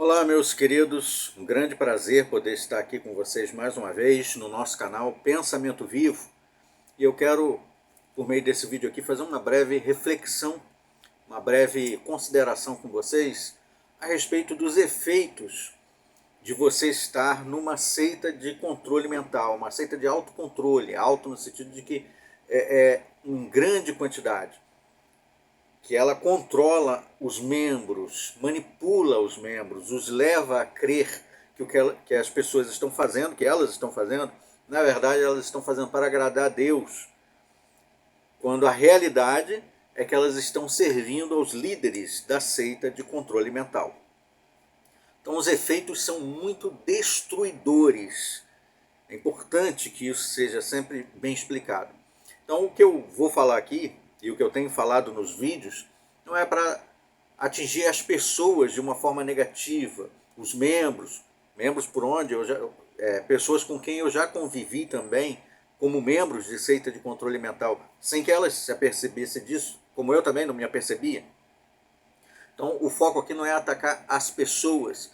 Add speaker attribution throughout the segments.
Speaker 1: Olá, meus queridos, um grande prazer poder estar aqui com vocês mais uma vez no nosso canal Pensamento Vivo. E eu quero, por meio desse vídeo aqui, fazer uma breve reflexão, uma breve consideração com vocês a respeito dos efeitos de você estar numa seita de controle mental, uma seita de autocontrole, auto no sentido de que é em grande quantidade, que ela controla os membros, manipula os membros, os leva a crer que que as pessoas estão fazendo, que elas estão fazendo, na verdade elas estão fazendo para agradar a Deus, quando a realidade é que elas estão servindo aos líderes da seita de controle mental. Então os efeitos são muito destruidores. É importante que isso seja sempre bem explicado. Então o que eu vou falar aqui, e o que eu tenho falado nos vídeos, não é para atingir as pessoas de uma forma negativa, os membros por onde pessoas com quem eu já convivi também, como membros de seita de controle mental, sem que elas se apercebessem disso, como eu também não me apercebia. Então o foco aqui não é atacar as pessoas,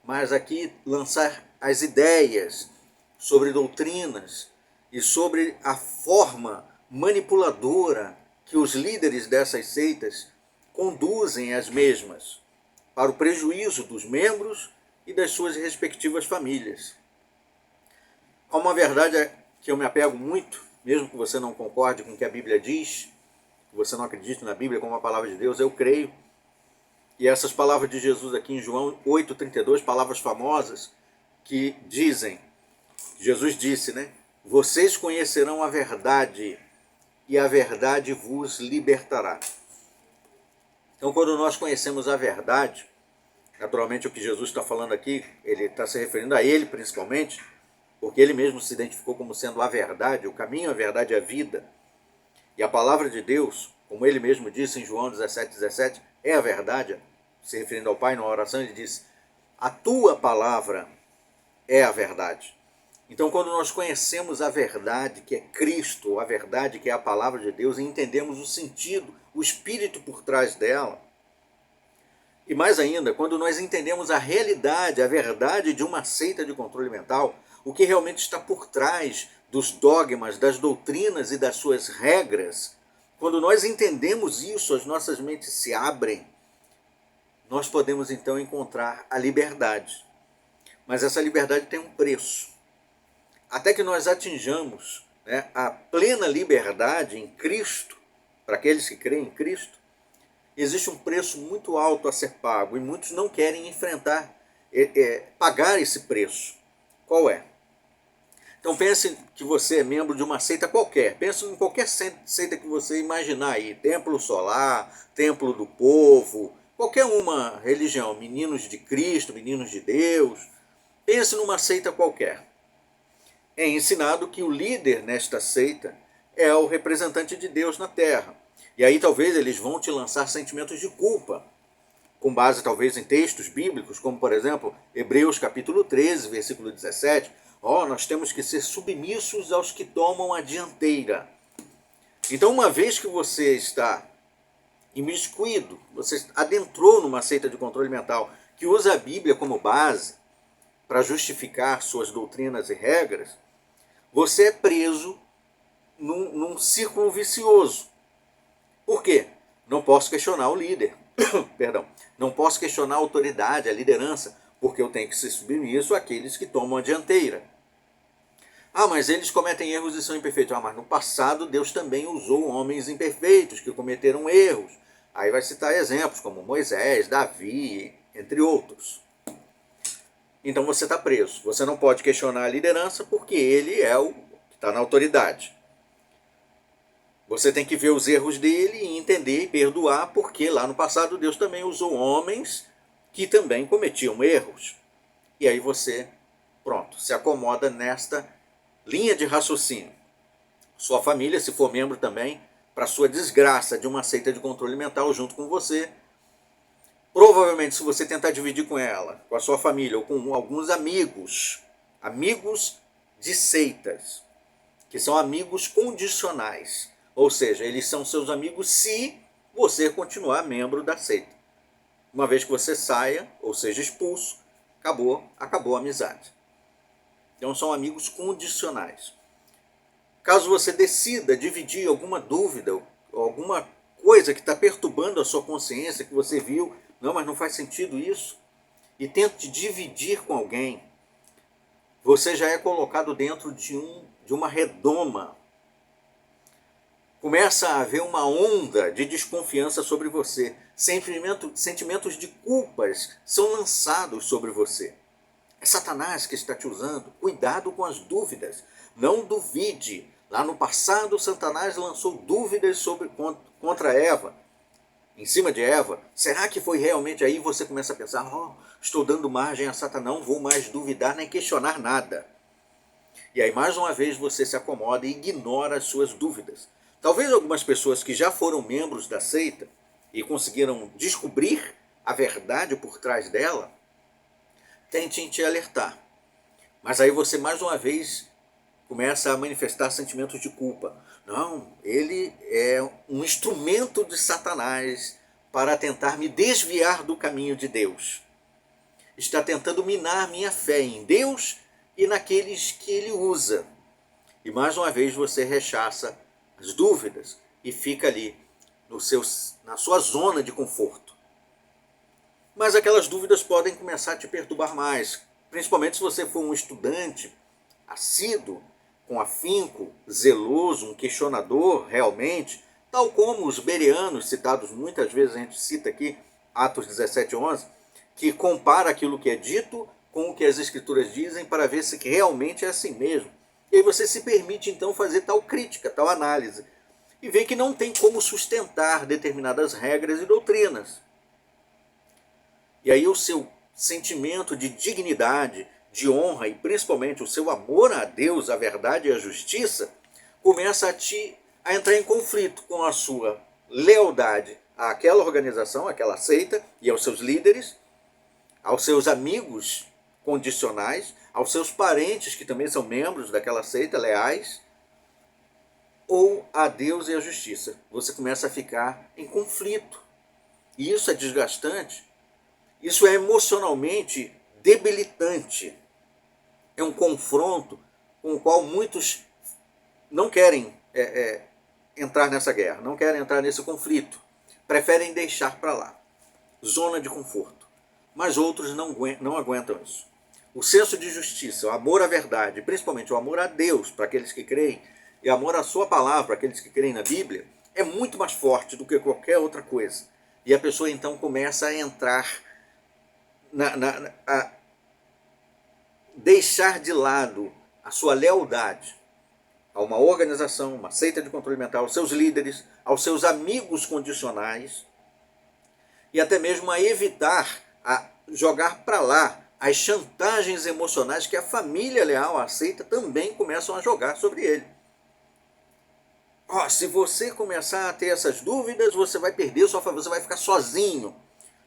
Speaker 1: mas aqui lançar as ideias sobre doutrinas e sobre a forma manipuladora que os líderes dessas seitas conduzem as mesmas para o prejuízo dos membros e das suas respectivas famílias. Há uma verdade que eu me apego muito, mesmo que você não concorde com o que a Bíblia diz, que você não acredite na Bíblia como a palavra de Deus, eu creio. E essas palavras de Jesus aqui em João 8,32, palavras famosas, que dizem, Jesus disse, né? Vocês conhecerão a verdade e a verdade vos libertará. Então, quando nós conhecemos a verdade, naturalmente o que Jesus está falando aqui, ele está se referindo a ele principalmente, porque ele mesmo se identificou como sendo a verdade, o caminho, a verdade e a vida. E a palavra de Deus, como ele mesmo disse em João 17,17, é a verdade, se referindo ao Pai na oração, ele diz, a tua palavra é a verdade. Então, quando nós conhecemos a verdade, que é Cristo, a verdade, que é a palavra de Deus, e entendemos o sentido, o espírito por trás dela, e mais ainda, quando nós entendemos a realidade, a verdade de uma seita de controle mental, o que realmente está por trás dos dogmas, das doutrinas e das suas regras, quando nós entendemos isso, as nossas mentes se abrem, nós podemos então encontrar a liberdade. Mas essa liberdade tem um preço. Até que nós atinjamos, né, a plena liberdade em Cristo, para aqueles que creem em Cristo, existe um preço muito alto a ser pago e muitos não querem enfrentar, pagar esse preço. Qual é? Então pense que você é membro de uma seita qualquer, pense em qualquer seita que você imaginar aí, Templo Solar, Templo do Povo, qualquer uma religião, Meninos de Cristo, Meninos de Deus, pense numa seita qualquer. É ensinado que o líder nesta seita é o representante de Deus na Terra. E aí talvez eles vão te lançar sentimentos de culpa, com base talvez em textos bíblicos, como por exemplo, Hebreus capítulo 13, versículo 17. Nós temos que ser submissos aos que tomam a dianteira. Então, uma vez que você está imiscuído, você adentrou numa seita de controle mental que usa a Bíblia como base para justificar suas doutrinas e regras, você é preso num círculo vicioso. Por quê? Não posso questionar o líder. Perdão. Não posso questionar a autoridade, a liderança, porque eu tenho que ser submisso àqueles que tomam a dianteira. Mas eles cometem erros e são imperfeitos. Mas no passado Deus também usou homens imperfeitos que cometeram erros. Aí vai citar exemplos como Moisés, Davi, entre outros. Então você está preso. Você não pode questionar a liderança porque ele é o que está na autoridade. Você tem que ver os erros dele e entender e perdoar, porque lá no passado Deus também usou homens que também cometiam erros. E aí você, pronto, se acomoda nesta linha de raciocínio. Sua família, se for membro também, para sua desgraça de uma seita de controle mental junto com você, provavelmente, se você tentar dividir com ela, com a sua família ou com alguns amigos de seitas, que são amigos condicionais, ou seja, eles são seus amigos se você continuar membro da seita. Uma vez que você saia, ou seja expulso, acabou a amizade. Então são amigos condicionais. Caso você decida dividir alguma dúvida, alguma coisa que está perturbando a sua consciência, que você viu, não, mas não faz sentido isso, e tente dividir com alguém, você já é colocado dentro de uma redoma. Começa a haver uma onda de desconfiança sobre você. Sentimentos de culpas são lançados sobre você. É Satanás que está te usando. Cuidado com as dúvidas. Não duvide. Lá no passado, Satanás lançou dúvidas contra Eva. Em cima de Eva. Será que foi realmente aí? Você começa a pensar, estou dando margem a Satanás, não vou mais duvidar nem questionar nada. E aí mais uma vez você se acomoda e ignora as suas dúvidas. Talvez algumas pessoas que já foram membros da seita e conseguiram descobrir a verdade por trás dela, tentem te alertar. Mas aí você mais uma vez começa a manifestar sentimentos de culpa. Não, ele é um instrumento de Satanás para tentar me desviar do caminho de Deus. Está tentando minar minha fé em Deus e naqueles que ele usa. E mais uma vez você rechaça as dúvidas e fica ali na sua zona de conforto. Mas aquelas dúvidas podem começar a te perturbar mais, principalmente se você for um estudante assíduo, com afinco, zeloso, um questionador realmente, tal como os bereanos citados muitas vezes, a gente cita aqui, Atos 17:11, que compara aquilo que é dito com o que as escrituras dizem para ver se realmente é assim mesmo. E aí você se permite então fazer tal crítica, tal análise, e vê que não tem como sustentar determinadas regras e doutrinas. E aí o seu sentimento de dignidade, de honra e principalmente o seu amor a Deus, a verdade e a justiça, começa a entrar em conflito com a sua lealdade àquela organização, àquela seita e aos seus líderes, aos seus amigos condicionais, aos seus parentes que também são membros daquela seita, leais, ou a Deus e a justiça. Você começa a ficar em conflito. E isso é desgastante. Isso é emocionalmente debilitante. É um confronto com o qual muitos não querem entrar nessa guerra, não querem entrar nesse conflito. Preferem deixar para lá. Zona de conforto. Mas outros não aguentam isso. O senso de justiça, o amor à verdade, principalmente o amor a Deus para aqueles que creem, e amor à sua palavra para aqueles que creem na Bíblia, é muito mais forte do que qualquer outra coisa. E a pessoa então começa a entrar, a deixar de lado a sua lealdade a uma organização, uma seita de controle mental, aos seus líderes, aos seus amigos condicionais, e até mesmo a evitar, a jogar para lá as chantagens emocionais que a família leal à seita também começam a jogar sobre ele. Se você começar a ter essas dúvidas, você vai perder sua família, você vai ficar sozinho.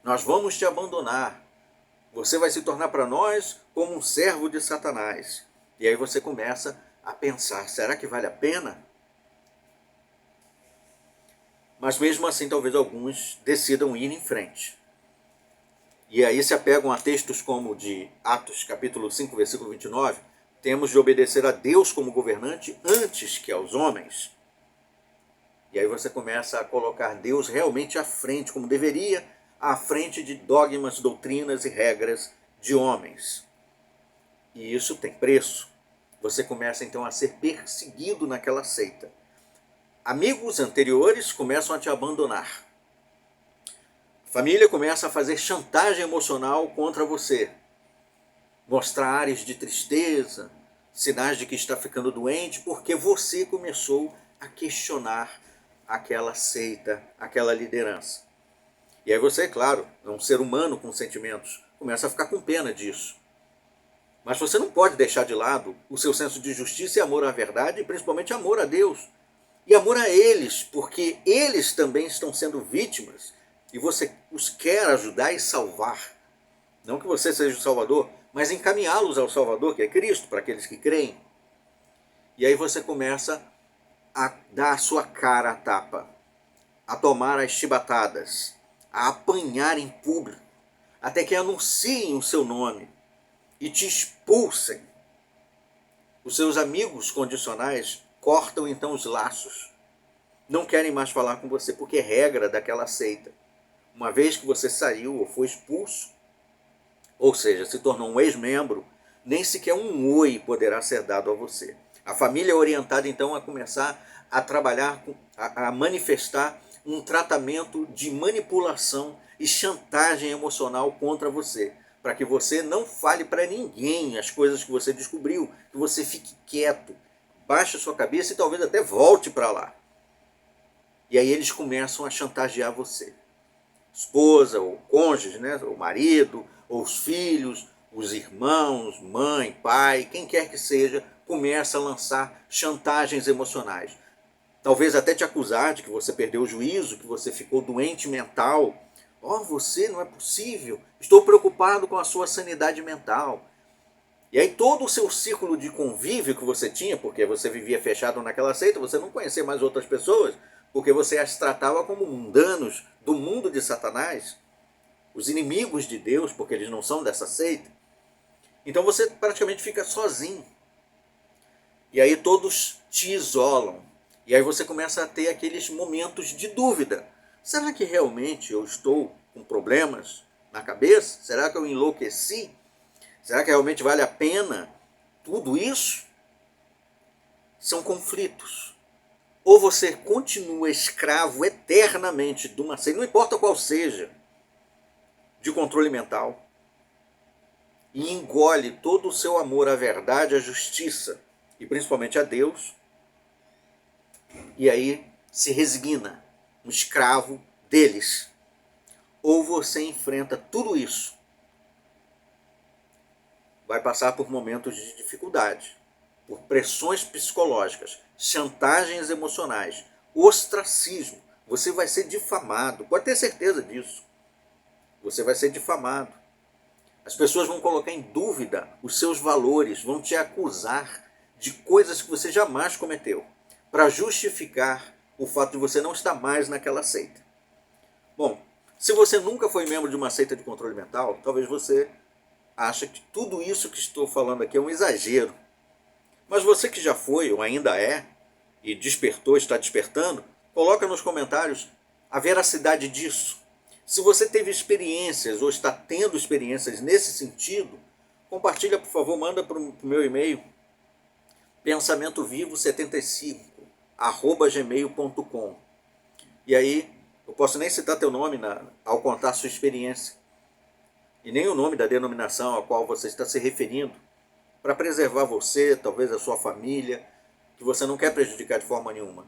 Speaker 1: Nós vamos te abandonar. Você vai se tornar para nós como um servo de Satanás. E aí você começa a pensar, será que vale a pena? Mas mesmo assim, talvez alguns decidam ir em frente. E aí se apegam a textos como de Atos, capítulo 5, versículo 29, temos de obedecer a Deus como governante antes que aos homens. E aí você começa a colocar Deus realmente à frente, como deveria, à frente de dogmas, doutrinas e regras de homens. E isso tem preço. Você começa então a ser perseguido naquela seita. Amigos anteriores começam a te abandonar. A família começa a fazer chantagem emocional contra você. Mostrar áreas de tristeza, sinais de que está ficando doente, porque você começou a questionar aquela seita, aquela liderança. E aí você, claro, é um ser humano com sentimentos, começa a ficar com pena disso. Mas você não pode deixar de lado o seu senso de justiça e amor à verdade, e principalmente amor a Deus. E amor a eles, porque eles também estão sendo vítimas, e você os quer ajudar e salvar. Não que você seja o Salvador, mas encaminhá-los ao Salvador, que é Cristo, para aqueles que creem. E aí você começa a dar a sua cara à tapa, a tomar as chibatadas, a apanhar em público. até que anunciem o seu nome e te expulsem. Os seus amigos condicionais cortam então os laços. Não querem mais falar com você, porque é regra daquela seita. Uma vez que você saiu ou foi expulso, ou seja, se tornou um ex-membro, nem sequer um oi poderá ser dado a você. A família é orientada então a começar a trabalhar, a manifestar um tratamento de manipulação e chantagem emocional contra você, para que você não fale para ninguém as coisas que você descobriu, que você fique quieto, baixe a sua cabeça e talvez até volte para lá. E aí eles começam a chantagear você. Esposa, ou cônjuge, né? O marido, ou os filhos, os irmãos, mãe, pai, quem quer que seja, começa a lançar chantagens emocionais. Talvez até te acusar de que você perdeu o juízo, que você ficou doente mental. Oh, você, não é possível. Estou preocupado com a sua sanidade mental. E aí todo o seu círculo de convívio que você tinha, porque você vivia fechado naquela seita, você não conhecia mais outras pessoas, porque você as tratava como mundanos do mundo de Satanás, os inimigos de Deus, porque eles não são dessa seita. Então você praticamente fica sozinho. E aí todos te isolam. E aí você começa a ter aqueles momentos de dúvida. Será que realmente eu estou com problemas na cabeça? Será que eu enlouqueci? Será que realmente vale a pena tudo isso? São conflitos. Ou você continua escravo eternamente de uma seita, não importa qual seja, de controle mental, e engole todo o seu amor à verdade, à justiça, e principalmente a Deus, e aí se resigna, um escravo deles. Ou você enfrenta tudo isso, vai passar por momentos de dificuldade, por pressões psicológicas, chantagens emocionais, ostracismo. Você vai ser difamado, pode ter certeza disso. Você vai ser difamado. As pessoas vão colocar em dúvida os seus valores, vão te acusar de coisas que você jamais cometeu, para justificar o fato de você não estar mais naquela seita. Bom, se você nunca foi membro de uma seita de controle mental, talvez você ache que tudo isso que estou falando aqui é um exagero. Mas você que já foi ou ainda é, e despertou, está despertando, coloca nos comentários a veracidade disso. Se você teve experiências ou está tendo experiências nesse sentido, compartilha, por favor, manda para o meu e-mail pensamentovivo75@gmail.com. E aí, eu posso nem citar teu nome ao contar sua experiência, e nem o nome da denominação a qual você está se referindo, para preservar você, talvez a sua família, que você não quer prejudicar de forma nenhuma,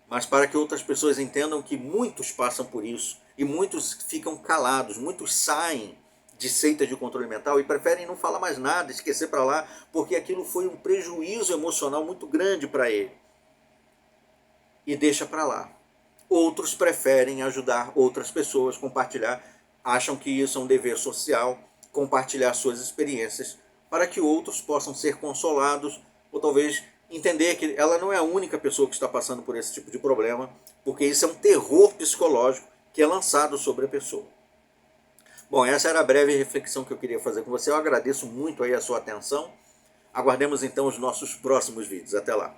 Speaker 1: mas para que outras pessoas entendam que muitos passam por isso, e muitos ficam calados, muitos saem de seita de controle mental e preferem não falar mais nada, esquecer para lá, porque aquilo foi um prejuízo emocional muito grande para ele, e deixa para lá. Outros preferem ajudar outras pessoas, compartilhar, acham que isso é um dever social, compartilhar suas experiências, para que outros possam ser consolados, ou talvez entender que ela não é a única pessoa que está passando por esse tipo de problema, porque isso é um terror psicológico que é lançado sobre a pessoa. Bom, essa era a breve reflexão que eu queria fazer com você. Eu agradeço muito aí a sua atenção. Aguardemos então os nossos próximos vídeos. Até lá.